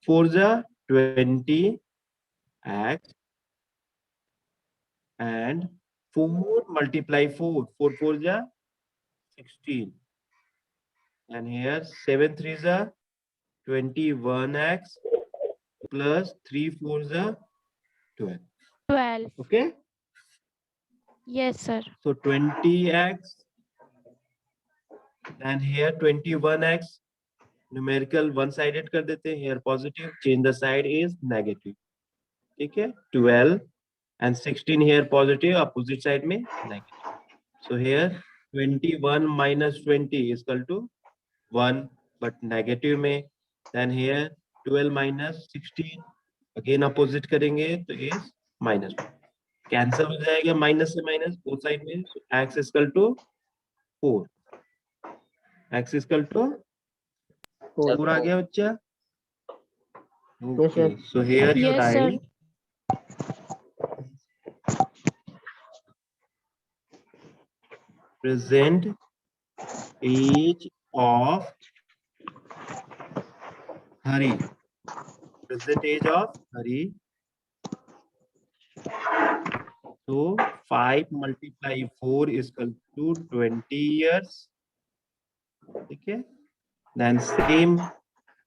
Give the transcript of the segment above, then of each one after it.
4 जा 20 x and 4 multiply 4. 4 4 ja 16. And here 7 3 ja 21x plus 3 4 ja 12. 12. Okay. Yes, sir. So 20x and here 21x. Numerical one sided कर देते हैं. Here positive. Change the side is negative. ठीक है. 12 and 16 here positive. Opposite side में negative. So here 21 minus 20 is equal to 1, but negative में. Then here 12 minus 16 again opposite करेंगे तो is minus 1. Cancel हो जाएगा माइनस से माइनस बोथ साइड में. So x is equal to 4. x is equal to 4 आ गया बच्चा. Okay. So here you Yes, sir. write present age of Hari. Present age of Hari. So 5 multiply 4 is equal to 20 years. Okay. Then same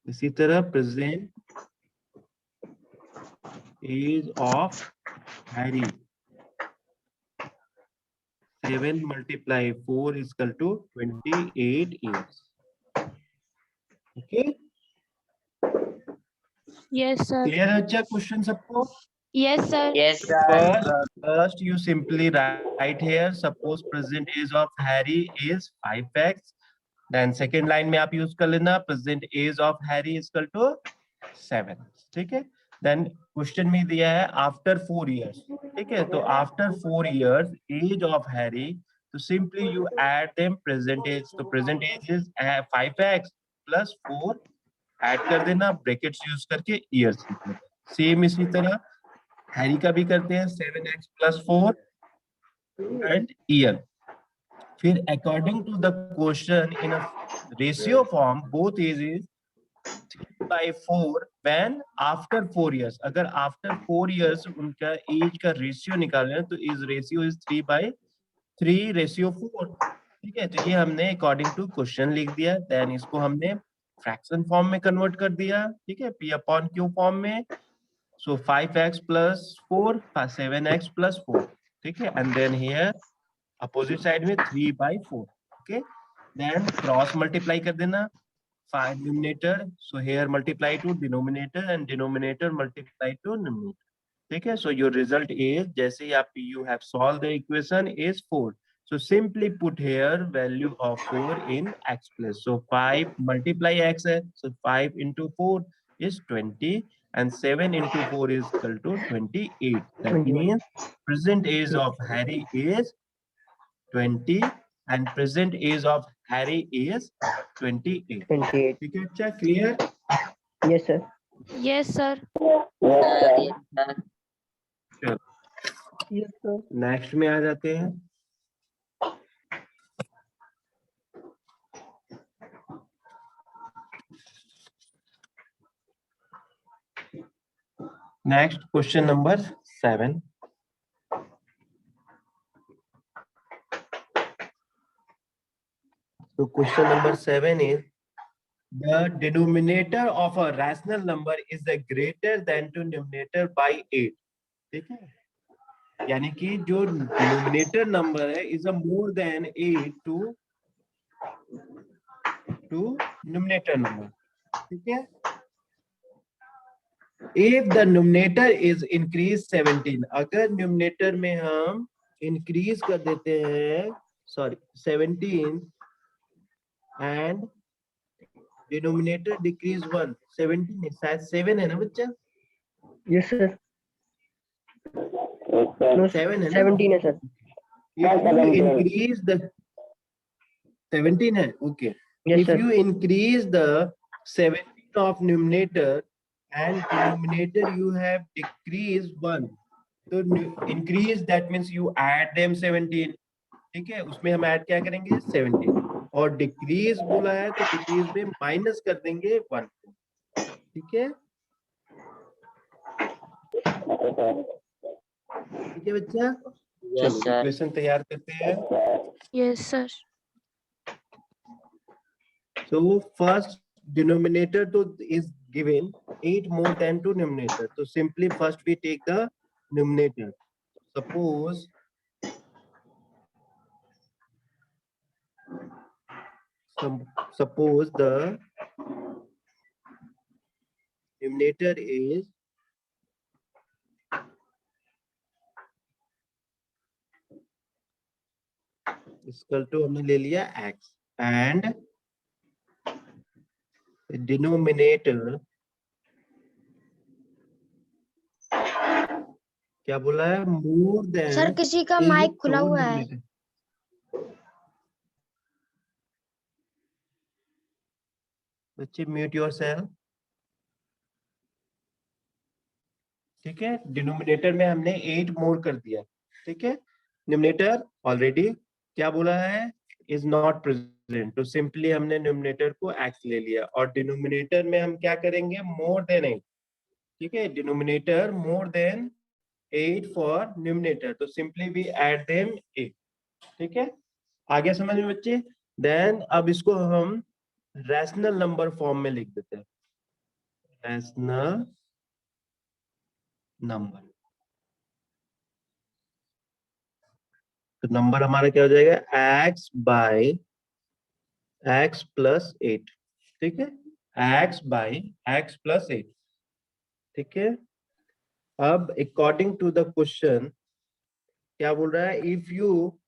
इसी तरह present age of Harry. 7 multiply 4 is equal to 28 years. Okay. Yes, sir. Clear है बच्चा question सबको? Yes, sir. Yes, First you simply write here, suppose present age of Harry is 5x. Then second line में आप use कर लेना present age of Harry is equal to 7. ठीक है. Then question में दिया है after 4 years. ठीक है. तो after 4 years age of Harry, तो simply you add them present age. तो present age is 5x plus 4. add कर देना brackets use करके years. Same इसी तरह हैरी का भी करते हैं 7x plus 4 and year. फिर according to the question in a ratio form both ages 3/4 when after 4 years. अगर after 4 years उनका age का ratio निकालना है तो is ratio is 3/3/4. ठीक है. तो ये हमने according to question लिख दिया. then इसको हमने fraction form में convert कर दिया. ठीक है. p upon q form में. So 5x plus 4, 7x plus 4. Okay, and then here opposite side में 3/4. Okay, then cross multiply कर देना 5 numerator. So here multiply to denominator and denominator multiply to numerator. Okay, so your result is जैसे ही आप you have solved the equation is 4. So simply put here value of 4 in x place. So 5 multiply x है. So 5 into 4 is 20. And 7 into 4 is equal to 28. That means present age of Harry is 20 and present age of Harry is 28. 28. ठीक है अच्छा clear? Yes, sir. Yes, sir. चलो Yes, sir. Next में आ जाते हैं. Next question number 7. So question number 7 is the denominator of a rational number is the greater than to numerator by 8. ठीक है. यानी कि जो denominator number है is a more than 8 to numerator number. ठीक है. If the numerator is increased 17, अगर numerator में हम increase कर देते हैं 17 and denominator decrease 1, 17 है शायद 7 है ना बच्चा? Yes, sir. No, 7 है ना? 17 है, sir. If you increase the 17 है, okay. Yes, If sir. you increase the 17 of numerator and denominator you have decreased 1. So increase that means you add them 17. ठीक है. उसमें हम ऐड क्या करेंगे 17 और डिक्रीज बोला है तो डिक्रीज में माइनस कर देंगे 1. ठीक है, ठीक है बच्चा, Yes, चलो sir. इक्वेशन तैयार करते हैं। Yes, sir. So first denominator to is given 8 more than to numerator. So simply first we take the numerator. Suppose suppose the numerator is equal to हमने ले लिया x and denominator क्या बोला है, more than sir किसी का 8 mic खुला to हुआ है। numerator. बच्चे म्यूट योरसेल्फ। ठीक है, डिनोमिनेटर में हमने 8 मोर कर दिया। ठीक है, न्यूमरेटर ऑलरेडी क्या बोला है, इज नॉट प्रेजेंट, तो सिंपली हमने न्यूमरेटर को x ले लिया और डिनोमिनेटर में हम क्या करेंगे, मोर देन 8। ठीक है, denominator more than 8 for numerator, तो सिंपली वी ऐड देम 8। ठीक है, आगे समझ में बच्चे। देन अब इसको हम रैशनल नंबर फॉर्म में लिख देते हैं, रैशनल नंबर। तो नंबर हमारा क्या हो जाएगा, x बाई x प्लस 8। ठीक है, x बाई x प्लस 8। ठीक है, अब अकॉर्डिंग टू द क्वेश्चन क्या बोल रहा है, if you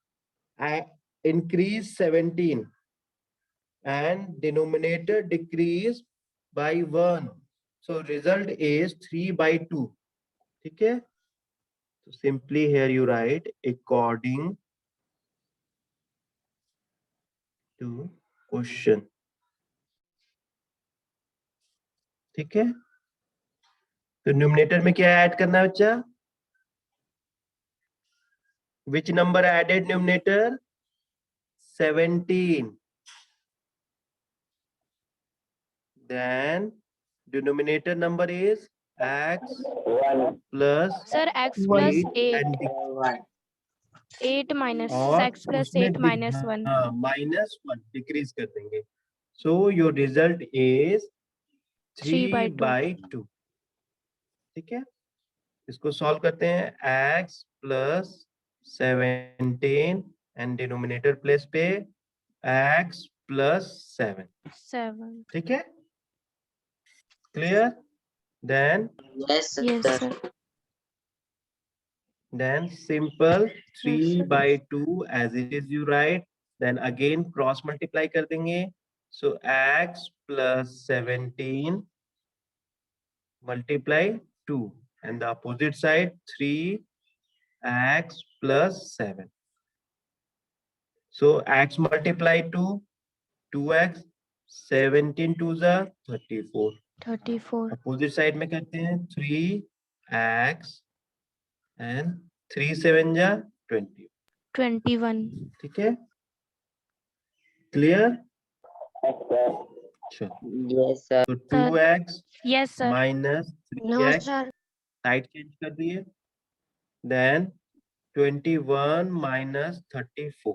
increase 17 and denominator decrease by 1, so result is 3/2। ठीक है, so simply here you write according to question. ठीक है, तो न्यूमरेटर में क्या ऐड करना है बच्चा, which number added numerator, 17, then denominator number is x plus Sir, x 8 plus 8. and 8 minus और x plus उसमें 8 minus 1. -1 डिक्रीज कर देंगे, सो योर रिजल्ट इज 3/2। ठीक है, इसको सॉल्व करते हैं, x plus 17 and denominator place पे x प्लस 7। 7. ठीक है, clear, then Yes, Yes, sir. sir. then simple Yes, sir. 3/2 as it is you write, then again cross multiply कर देंगे, so x plus 17 multiply 2 and the opposite side 3x plus 7, so x multiply 2 2x, 17 2 जा 34, 34. opposite side में करते हैं 3x and 3 7 जा 20। 21. ठीक है, clear, Yes, sir. तो 2x Yes, sir. Minus 3x नमस्कार। साइड चेंज कर दिए, देन 21 माइनस 34,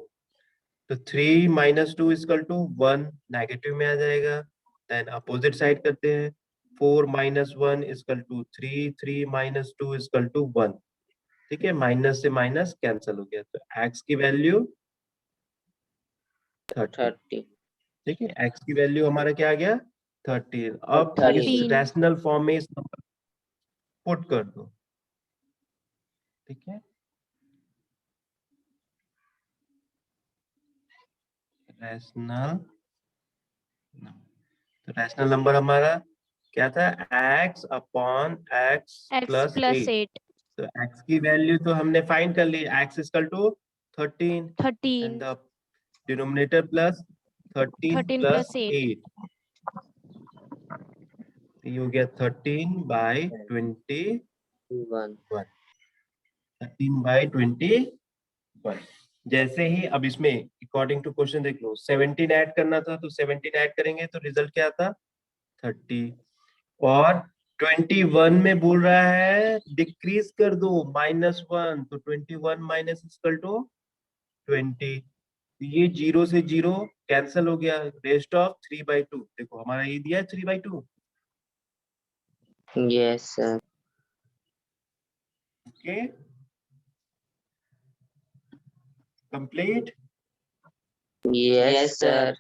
तो 3 माइनस 2 इक्वल टू 1, नेगेटिव में आ जाएगा, देन अपोजिट साइड करते हैं, 4 minus 1 equal to 3, 3 minus 2 equal to 1। ठीक है, माइनस से माइनस कैंसिल हो गया, तो x की वैल्यू 30। 30. ठीक है, x की वैल्यू हमारा क्या आ गया, 30। अब इस 13. रैशनल फॉर्म में इस नंबर पुट कर दो। ठीक है, रैशनल, तो रैशनल नंबर हमारा क्या था, x upon x X plus plus 8। 8. तो x की वैल्यू तो हमने फाइंड कर ली, x equal to 13 13. And the denominator plus 13 13 plus plus 8. 8, ये हो गया 13/21। 1. 13/21। जैसे ही अब इसमें अकॉर्डिंग टू क्वेश्चन देख लो, 17 ऐड करना था तो 17 ऐड करेंगे तो रिजल्ट क्या था, 30। और 21 में बोल रहा है डिक्रीज कर दो -1, तो 21 माइनस इक्वल टू 20। ये 0 से 0 कैंसिल हो गया, रेस्ट ऑफ 3/2। देखो हमारा ये दिया है 3/2। Yes, sir. Okay, complete. Yes, sir.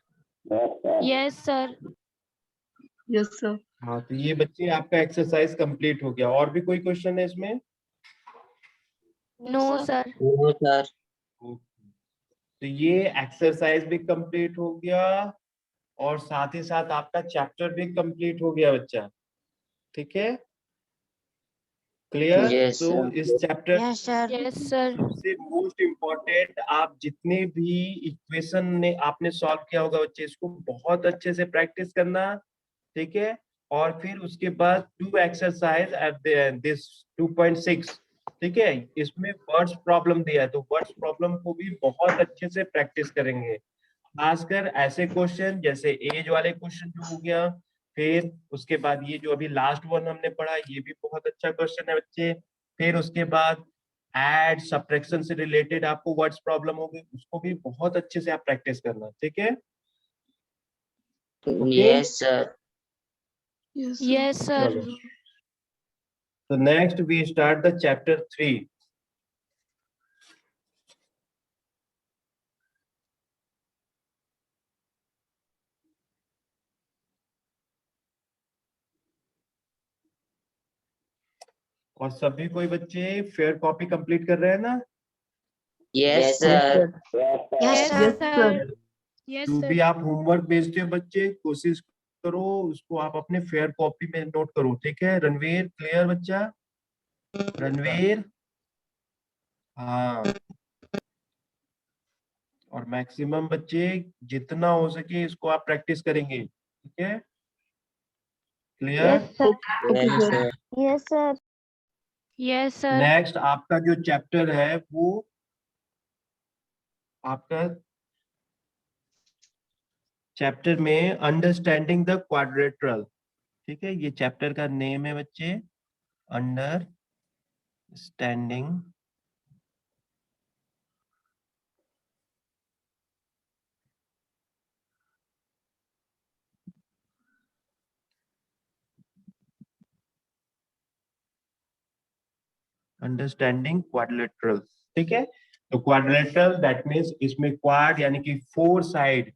Yes, sir. Yes, sir. हाँ, तो ये बच्चे आपका एक्सरसाइज कंप्लीट हो गया। और भी कोई क्वेश्चन है इसमें? No, sir. No, sir. तो ये एक्सरसाइज भी कंप्लीट हो गया और साथ ही साथ आपका चैप्टर भी कंप्लीट हो गया बच्चा। ठीक है, क्लियर? Yes, तो sir. इस chapter Yes, sir. Yes, sir. सबसे मोस्ट इम्पोर्टेंट, आप जितने भी इक्वेशन ने आपने सॉल्व किया होगा बच्चे, इसको बहुत अच्छे से प्रैक्टिस करना। ठीक है, और फिर उसके बाद 2 एक्सरसाइज एट दिस 2.6। ठीक है, इसमें वर्ड्स प्रॉब्लम दिया है, तो वर्ड्स प्रॉब्लम को भी बहुत अच्छे से प्रैक्टिस करेंगे। खासकर ऐसे क्वेश्चन जैसे एज वाले क्वेश्चन जो हो गया, फिर उसके बाद ये जो अभी लास्ट वन हमने पढ़ा, ये भी बहुत अच्छा क्वेश्चन है बच्चे। फिर उसके बाद ऐड सब्ट्रैक्शन से रिलेटेड आपको वर्ड्स प्रॉब्लम होगी, उसको भी बहुत अच्छे से आप प्रैक्टिस करना। ठीक है, okay. Yes, sir. Yes, sir. चलो, तो next we start the chapter 3। और सभी कोई बच्चे फेयर कॉपी कंप्लीट कर रहे हैं ना? Yes, Yes, sir. sir. Yes, Yes, sir. sir. Yes, जो sir. भी आप होमवर्क भेजते हो बच्चे, कोशिश करो उसको आप अपने फेयर कॉपी में नोट करो। ठीक है, रणवीर क्लियर बच्चा? रणवीर, हाँ। और मैक्सिमम बच्चे जितना हो सके इसको आप प्रैक्टिस करेंगे। ठीक है, clear? Yes, sir. Okay, Yes, sir. sir. Yes, sir. Yes, sir. Next आपका जो चैप्टर है वो आपका चैप्टर में अंडरस्टैंडिंग द क्वाड्रेट्रल। ठीक है, ये चैप्टर का नेम है बच्चे, अंडरस्टैंडिंग अंडरस्टैंडिंग क्वाड्रिलेटरल। ठीक है, तो क्वाड्रिलेटरल दैट मींस इसमें क्वाड यानी कि 4 साइड।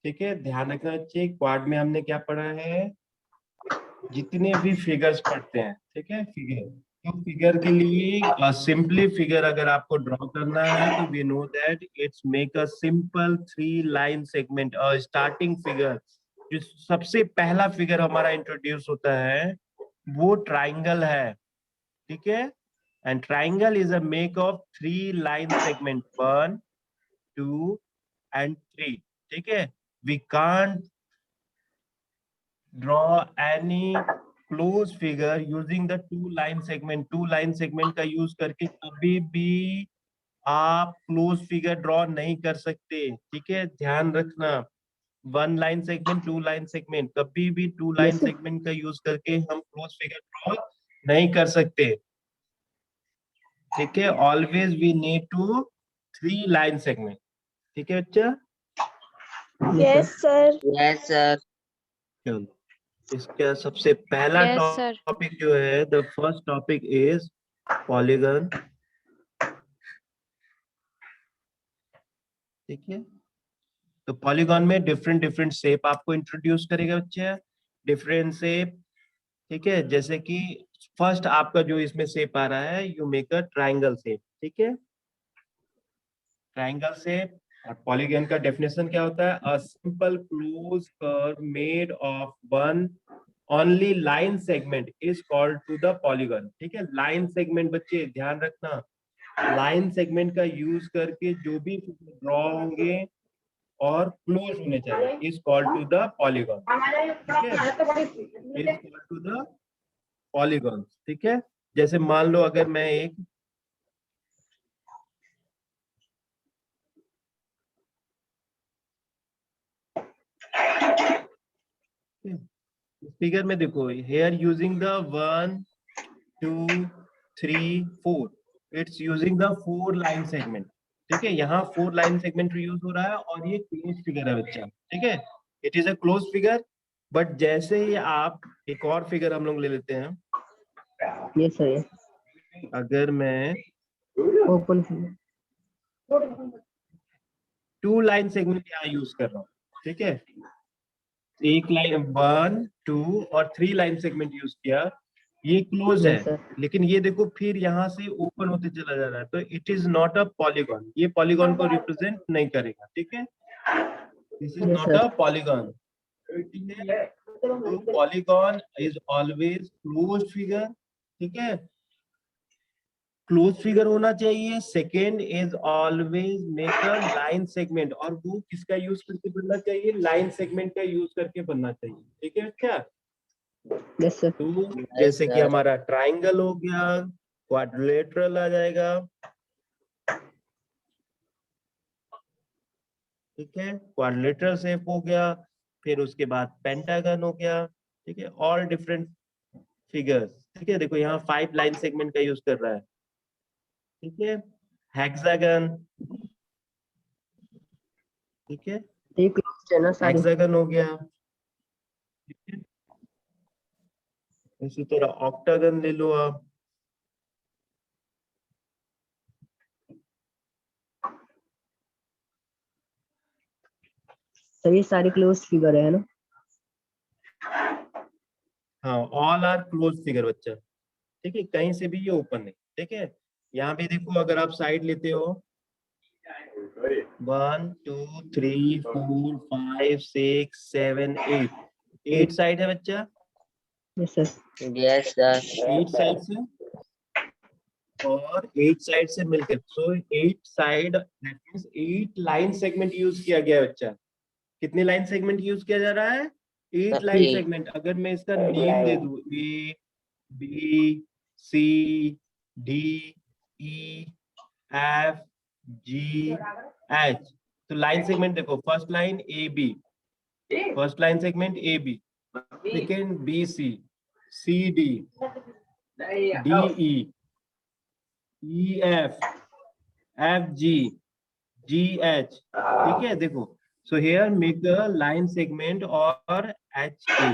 ठीक है, ध्यान रखना चाहिए, क्वाड में हमने क्या पढ़ा है, जितने भी फिगर्स पढ़ते हैं। ठीक है, फिगर, तो फिगर के लिए सिंपली फिगर अगर आपको ड्रॉ करना है तो we know that it's make a simple 3 line segment. Starting figure, जो सबसे पहला फिगर हमारा इंट्रोड्यूस होता है वो ट्राइंगल है। ठीक है, and triangle is a make of 3 line segment, 1 2 and 3। ठीक है, we can't draw any close figure using the 2 line segment का यूज करके कभी भी आप क्लोज फिगर ड्रॉ नहीं कर सकते। ठीक है, ध्यान रखना, 1 लाइन सेगमेंट 2 लाइन सेगमेंट, कभी भी 2 लाइन Yes, sir. सेगमेंट का यूज करके हम क्लोज फिगर ड्रॉ नहीं कर सकते। ठीक है, always we need to 3 line segment. ठीक है बच्चा, Yes, sir. Yes, sir. चलो, इसका सबसे पहला Yes, sir. टॉपिक जो है, the first topic is polygon. ठीक है, तो पॉलीगन में डिफरेंट डिफरेंट शेप आपको इंट्रोड्यूस करेगा बच्चे, डिफरेंट शेप। ठीक है, जैसे कि फर्स्ट आपका जो इसमें शेप आ रहा है, you make a triangle shape. ठीक है, ट्राइंगल शेप। और पॉलीगन का डेफिनेशन क्या होता है, a simple close curve made of one only line segment is called to the polygon. ठीक है, लाइन सेगमेंट बच्चे ध्यान रखना, लाइन सेगमेंट का यूज करके जो भी ड्रॉ होंगे और क्लोज होने चाहिए is called to the polygon. ठीक है, is called to the polygon. ठीक है, जैसे मान लो अगर मैं एक फिगर में देखो, here using the 1 2 3 4, it's using the 4 line segment. ठीक है, यहाँ 4 लाइन सेगमेंट यूज हो रहा है और ये क्लोज फिगर है बच्चा। ठीक है, it is a close figure. But जैसे ही आप एक और फिगर हम लोग ले लेते हैं, Yes, sir. अगर मैं Open. 2 लाइन सेगमेंट यहाँ यूज कर रहा हूँ, ठीक है, एक लाइन 1 2 और 3 लाइन सेगमेंट यूज किया, ये क्लोज Yes, है। sir. लेकिन ये देखो फिर यहाँ से ओपन होते चला जा रहा है, तो it is not a polygon, ये पॉलीगॉन को रिप्रेजेंट नहीं करेगा। ठीक है, this is Yes, not sir. A polygon. तो polygon is always closed figure. ठीक है, क्लोज फिगर होना चाहिए। Second is always make a line segment, और वो किसका यूज करके बनना चाहिए, लाइन सेगमेंट का यूज करके बनना चाहिए। ठीक है अच्छा, Yes, sir. तो जैसे कि हमारा ट्राइंगल हो गया, क्वाड्रिलेटरल आ जाएगा। ठीक है, क्वाड्रिलेटरल शेप हो गया, फिर उसके बाद पेंटागन हो गया। ठीक है, ऑल डिफरेंट फिगर्स। ठीक है, देखो यहाँ 5 लाइन सेगमेंट का यूज कर रहा है। ठीक है, हेक्सागन। ठीक है, ये closed है ना सारी? हेक्सागन हो गया। ठीक है, इसी तरह ऑक्टागन ले लो आप। सर ये सारी क्लोज फिगर है ना? हाँ, ऑल आर क्लोज फिगर बच्चा। ठीक है, कहीं से भी ये ओपन नहीं। ठीक है, यहाँ पे देखो, अगर आप साइड लेते हो 1 2 3 4 5 6 7 8, 8 साइड है बच्चा। Yes, sir. Yes, sir. 8 side से और 8 साइड से मिलकर, सो 8 side that means 8 line segment use किया गया है बच्चा। कितने लाइन सेगमेंट यूज किया जा रहा है, 8 लाइन सेगमेंट। अगर मैं इसका नेम दे दूं A B C D E F G H, तो लाइन सेगमेंट देखो, first line A B, first line segment A B, second B C, C D, D E F, F G, G H. ठीक है, देखो, so here make a line segment और H A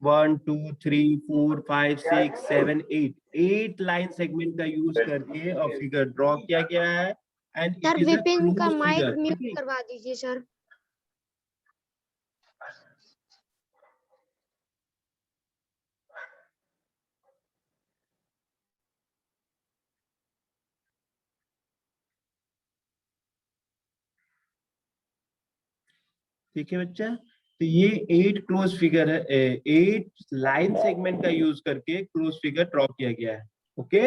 1 2 3 4 5 6 7 8, 8 line segment का use करके और figure draw किया गया है, and it sir is a Vipin का क्लोज माइक फिगर। म्यूट करवा दीजिए सर। ठीक है बच्चा, तो ये 8 क्लोज फिगर है, 8 लाइन सेगमेंट का यूज करके क्लोज फिगर ड्रॉ किया गया है। ओके,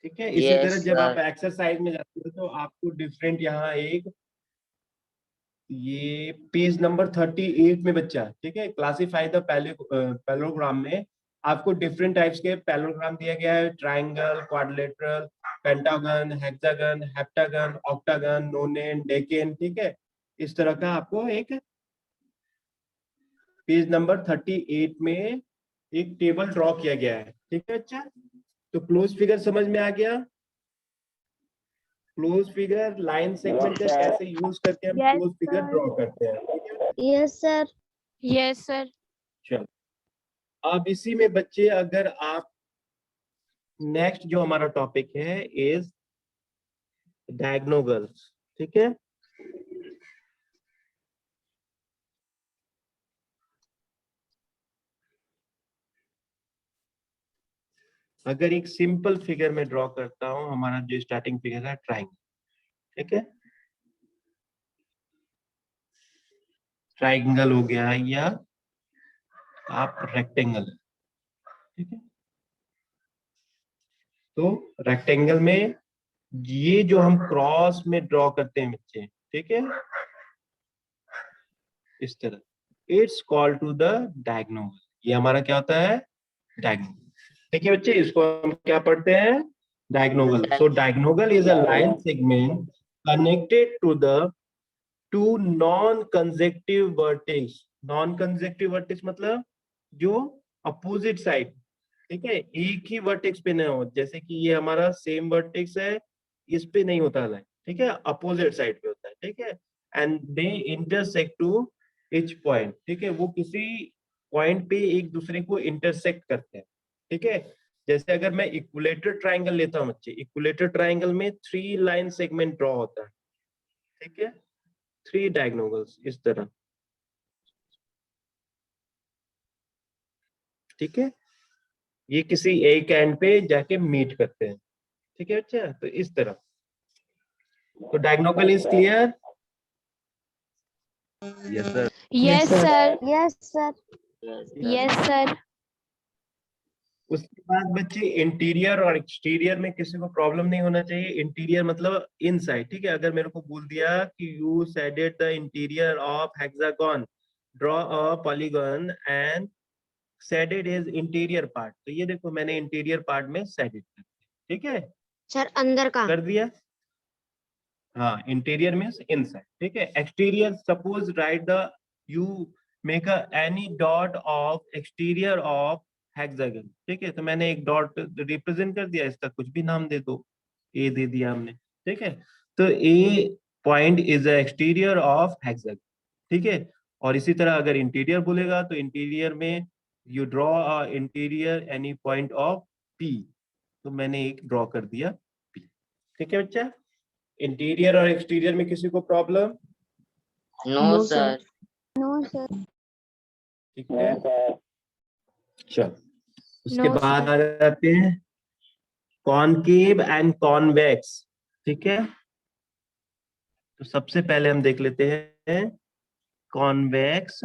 ठीक है, इसी तरह जब आप एक्सरसाइज में जाते हो तो आपको डिफरेंट यहाँ एक, ये पेज नंबर 38 में बच्चा, ठीक है, क्लासिफाई द पैरेललोग्राम में आपको डिफरेंट टाइप्स के पैरेललोग्राम दिया गया है, triangle, quadrilateral, pentagon, hexagon, heptagon, octagon, नोनेन, decane. ठीक है, इस तरह का आपको एक पेज नंबर 38 में एक टेबल ड्रॉ किया गया है। ठीक है अच्छा, तो क्लोज फिगर समझ में आ गया। क्लोज फिगर लाइन सेगमेंट का कैसे यूज करके हम Yes, close figure sir. Draw करते हैं। ठीक है, यस सर। Yes sir. चलो, अब इसी में बच्चे, अगर आप नेक्स्ट जो हमारा टॉपिक है इज डायगोनल्स। ठीक है, अगर एक सिंपल फिगर में ड्रॉ करता हूं, हमारा जो स्टार्टिंग फिगर है ट्राइंगल। ठीक है, ट्राइंगल हो गया या आप रेक्टेंगल। ठीक है, तो रेक्टेंगल में ये जो हम क्रॉस में ड्रॉ करते हैं बच्चे, ठीक है, इस तरह, it's called to the diagonal. ये हमारा क्या होता है, डायगोनल। ठीक है बच्चे, इसको हम क्या पढ़ते हैं, diagonal. So diagonal is a line segment connected to the two non-consecutive vertex non consecutive vertex मतलब जो अपोजिट साइड, ठीक है, एक ही वर्टेक्स पे ना हो, जैसे कि ये हमारा सेम वर्टेक्स है, इस पे नहीं होता है, ठीक है, अपोजिट साइड पे होता है, ठीक है। And they intersect to each point, ठीक है, वो किसी पॉइंट पे एक दूसरे को इंटरसेक्ट करते हैं, ठीक है। जैसे अगर मैं इक्विलेटर ट्राइंगल लेता हूँ बच्चे, इक्विलेटर ट्राइंगल में 3 लाइन सेगमेंट ड्रॉ होता है, ठीक है, 3 डायगोनल्स इस तरह, ठीक है, ये किसी एक एंड पे जाके मीट करते हैं, ठीक है। अच्छा, तो इस तरह, तो diagonal is clear? Yes sir. Yes, sir. sir. Yes, sir. Yes, sir. उसके बाद बच्चे इंटीरियर और एक्सटीरियर में किसी को प्रॉब्लम नहीं होना चाहिए। इंटीरियर मतलब इनसाइड, ठीक है। अगर मेरे को बोल दिया कि you shaded the interior of hexagon, draw a polygon and shaded is interior part, तो ये देखो मैंने इंटीरियर पार्ट में शेडेड कर दिया, ठीक है, सर अंदर का। कर दिया। हाँ, इंटीरियर मीन्स इनसाइड, ठीक है। Exterior, suppose right the, you make a any dot of exterior of hexagon, ठीक है, तो मैंने एक डॉट रिप्रेजेंट कर दिया, इसका कुछ भी नाम दे दो, ए दे दिया हमने, ठीक है। तो a point is the exterior of hexagon, ठीक है। और इसी तरह अगर इंटीरियर बोलेगा तो इंटीरियर में you draw a interior any point of P, तो मैंने एक ड्रॉ कर दिया पी, ठीक है बच्चा। इंटीरियर और एक्सटीरियर में किसी को problem? No, sir. No, sir. ठीक है, चल उसके No, बाद sir. आ जाते हैं कॉनकेव एंड कॉन्वेक्स, ठीक है। तो सबसे पहले हम देख लेते हैं कॉन्वेक्स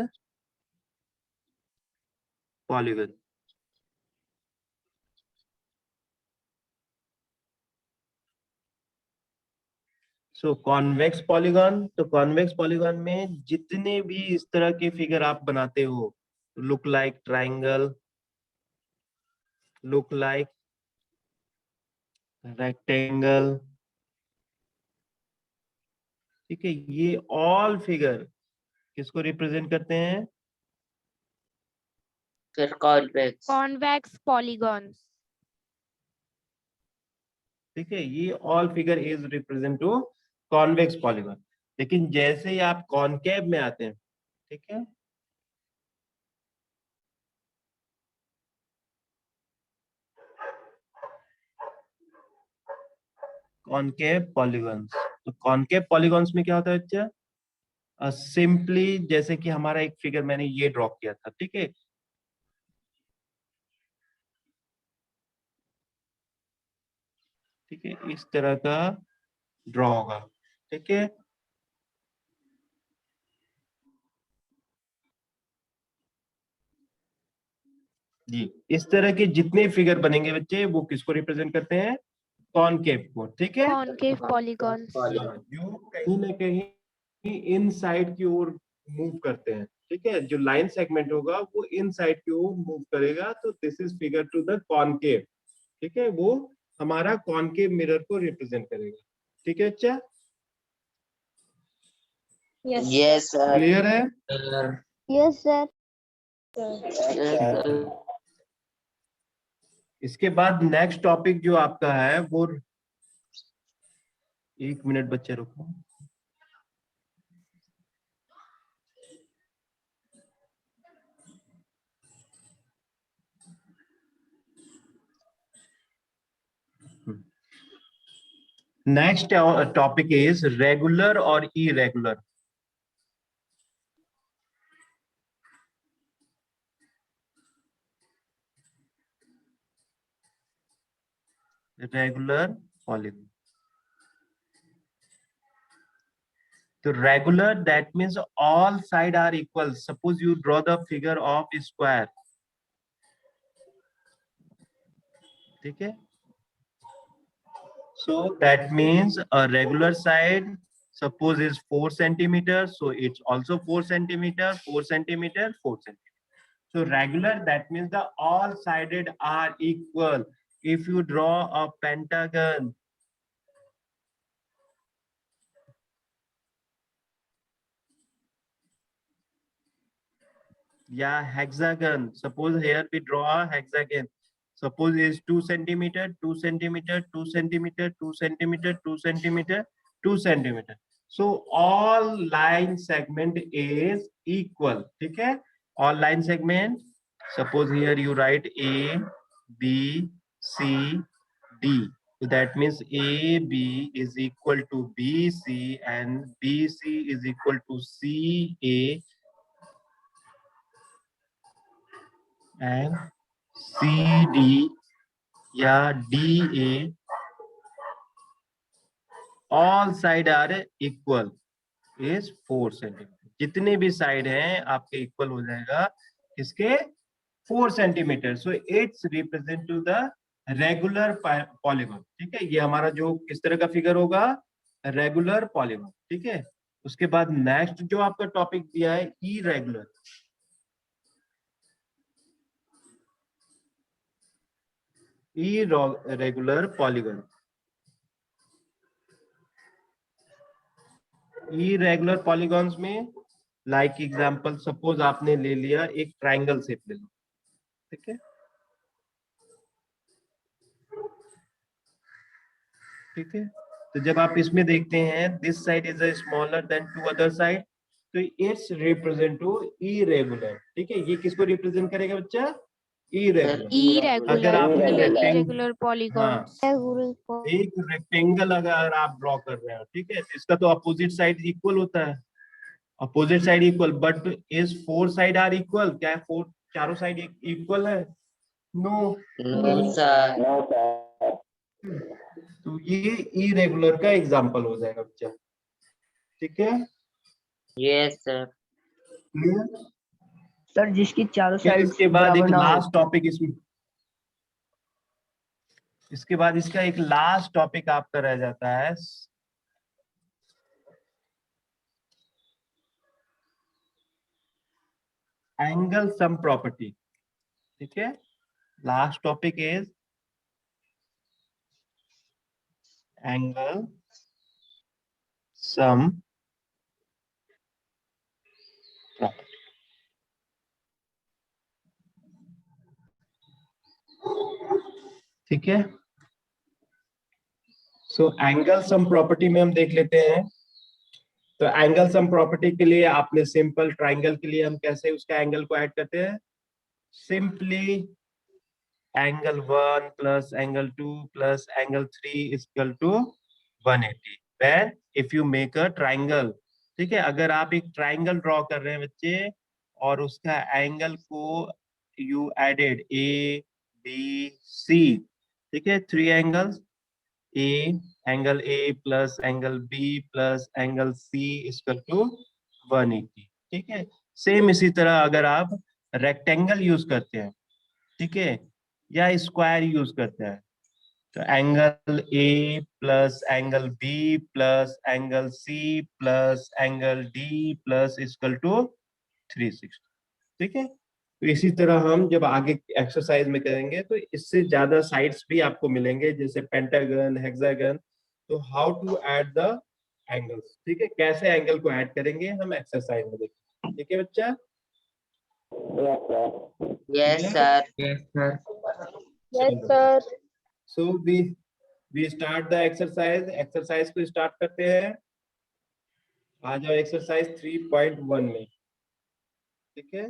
पॉलीगन। सो कॉन्वेक्स पॉलीगन, तो कॉन्वेक्स पॉलीगन में जितने भी इस तरह के फिगर आप बनाते हो, look like triangle, look like rectangle, ठीक है, ये ऑल फिगर किसको रिप्रेजेंट करते हैं? Sir, convex. Convex polygons. ठीक है, ये all figure is represent to convex polygon. लेकिन जैसे ही आप कॉनकेव में आते हैं, ठीक है, कॉनकेव पॉलीगन्स, तो कॉनकेव पॉलीगन्स में क्या होता है बच्चा? सिंपली जैसे कि हमारा एक फिगर मैंने ये ड्रॉ किया था, ठीक है, ठीक है, इस तरह का ड्रॉ होगा, ठीक है। जी, इस तरह के जितने फिगर बनेंगे बच्चे वो किसको रिप्रेजेंट करते हैं? कॉनकेव को, ठीक है। Concave polygons. जो कहीं ना कहीं इन साइड की ओर मूव करते हैं, ठीक है, जो लाइन सेगमेंट होगा वो इन साइड की ओर मूव करेगा, तो this is figure to the concave, ठीक है, वो हमारा कॉनकेव मिरर को रिप्रेजेंट करेगा, ठीक है। अच्छा, Yes. Yes, sir. क्लियर है? Yes, sir. Yes, sir. इसके बाद नेक्स्ट टॉपिक जो आपका है वो, एक मिनट बच्चे रुको। नेक्स्ट टॉपिक इज रेगुलर और इरेगुलर। रेगुलर पॉलीगन, तो regular that means all side are equal. Suppose you draw the figure of square, ठीक है, so that means a regular side suppose is 4 centimeters, so it's also 4 centimeter, 4 centimeter, 4 centimeter. So regular that means the all sided are equal. If you draw a pentagon, या hexagon. Suppose here we draw a hexagon. Suppose is 2 centimeter, 2 centimeter, 2 centimeter, 2 centimeter, 2 centimeter, 2 centimeter. So all line segment is equal. ठीक है? All line segment. Suppose here you write A, B, C, D. So that means AB is equal to BC and BC is equal to CA and CD या DA. All side are equal is 4 centimetre. जितने भी side हैं आपके equal हो जाएगा इसके 4 centimetre. So it's represent to the regular polygon. ठीक है, ये हमारा जो किस तरह का फिगर होगा, रेगुलर पॉलीगॉन. ठीक है, उसके बाद नेक्स्ट जो आपका टॉपिक दिया है irregular. Irregular polygon. Irregular polygons में लाइक एग्जांपल सपोज आपने ले लिया एक ट्रायंगल शेप ले लो. ठीक है, ठीक है. तो जब आप इसमें देखते हैं this side is smaller than to other side, तो इट्स रिप्रेजेंट टू इरेगुलर. ठीक है, ये किसको रिप्रेजेंट करेगा बच्चा? इरेगुलर. अगर आपने irregular polygons. एक रेक्टेंगल अगर आप ड्रॉ कर रहे हो, ठीक है, तो इसका तो अपोजिट साइड इक्वल होता है. Opposite side equal, but is 4 side are equal? क्या है 4 चारों साइड इक्वल है? नो. No, sir. तो ये इरेगुलर का एग्जांपल हो जाएगा बच्चा. ठीक है, Yes, sir. क्लियर? सर जिसकी चारों फिर साइड इसके बाद एक बराबर ना हो। लास्ट टॉपिक इसमें, इसके बाद इसका एक लास्ट टॉपिक आपका रह जाता है एंगल सम प्रॉपर्टी. ठीक है, last topic is angle sum property. ठीक है, सो एंगल सम प्रॉपर्टी में हम देख लेते हैं. तो एंगल सम प्रॉपर्टी के लिए आपने सिंपल ट्राइंगल के लिए हम कैसे उसका एंगल को ऐड करते हैं? Simply angle 1 plus angle 2 plus angle 3 is equal to 180 when if you make a triangle. ठीक है, अगर आप एक ट्राइंगल ड्रॉ कर रहे हैं बच्चे और उसका एंगल को you added A B C. ठीक है, 3 angles, A angle A plus angle B plus angle C equal to 180. ठीक है, सेम इसी तरह अगर आप रेक्टेंगल यूज करते हैं, ठीक है, या स्क्वायर यूज करते हैं, तो angle A plus angle B plus angle C plus angle D plus equal to 360. ठीक है, तो इसी तरह हम जब आगे एक्सरसाइज में करेंगे तो इससे ज्यादा साइड्स भी आपको मिलेंगे जैसे पेंटागन, हेक्सागन. तो how to add the angles. ठीक है, कैसे एंगल को ऐड करेंगे हम एक्सरसाइज में देखेंगे. ठीक है बच्चा? Yes, sir. Yes, sir. Yes, sir. So we start the exercise. Exercise को स्टार्ट करते हैं. आ जाओ एक्सरसाइज 3.1 में. ठीक है,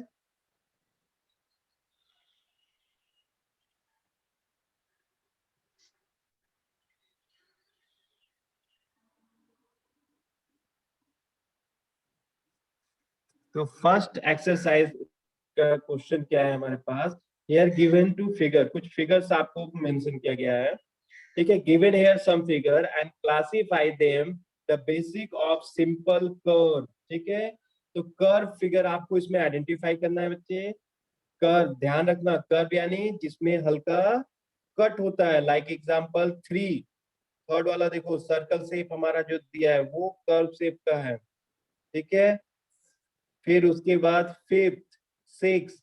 तो फर्स्ट एक्सरसाइज का क्वेश्चन क्या है हमारे पास? हियर गिवन टू फिगर, कुछ फिगर्स आपको मेंशन किया गया है. ठीक है, given here some figure and classify them the basic of simple curve. ठीक है, तो कर्व फिगर आपको इसमें आइडेंटिफाई करना है बच्चे. कर्व ध्यान रखना, कर्व यानी जिसमें हल्का कट होता है. लाइक एग्जांपल 3 थर्ड वाला देखो, सर्कल शेप हमारा जो दिया है वो कर्व शेप का है. ठीक है, फिर उसके बाद 5th 6th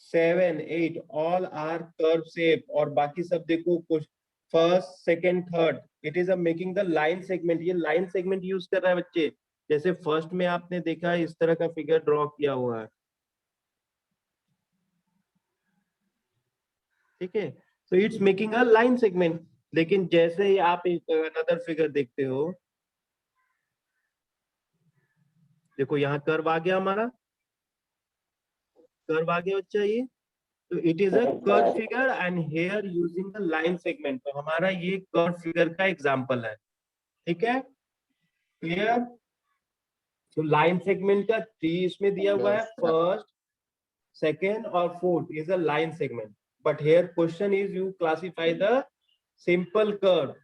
7 8 all are curve shape. और बाकी सब देखो कुछ first second third, it is a making the line segment. ये लाइन सेगमेंट यूज कर रहा है बच्चे. जैसे फर्स्ट में आपने देखा इस तरह का फिगर ड्रॉ किया हुआ है, ठीक है, so it's making a line segment। लेकिन जैसे ही आप एक अनदर फिगर देखते हो, देखो यहाँ कर्व आ गया, हमारा कर्व आ गया बच्चा ये, तो it is a curve figure and here using the line segment. तो हमारा ये कर्व फिगर का एग्जांपल है, ठीक है, क्लियर। तो लाइन सेगमेंट का 3 इसमें दिया हुआ है, Yes, sir. फर्स्ट, सेकेंड और fourth is a line segment, but here question is you classify the simple curve.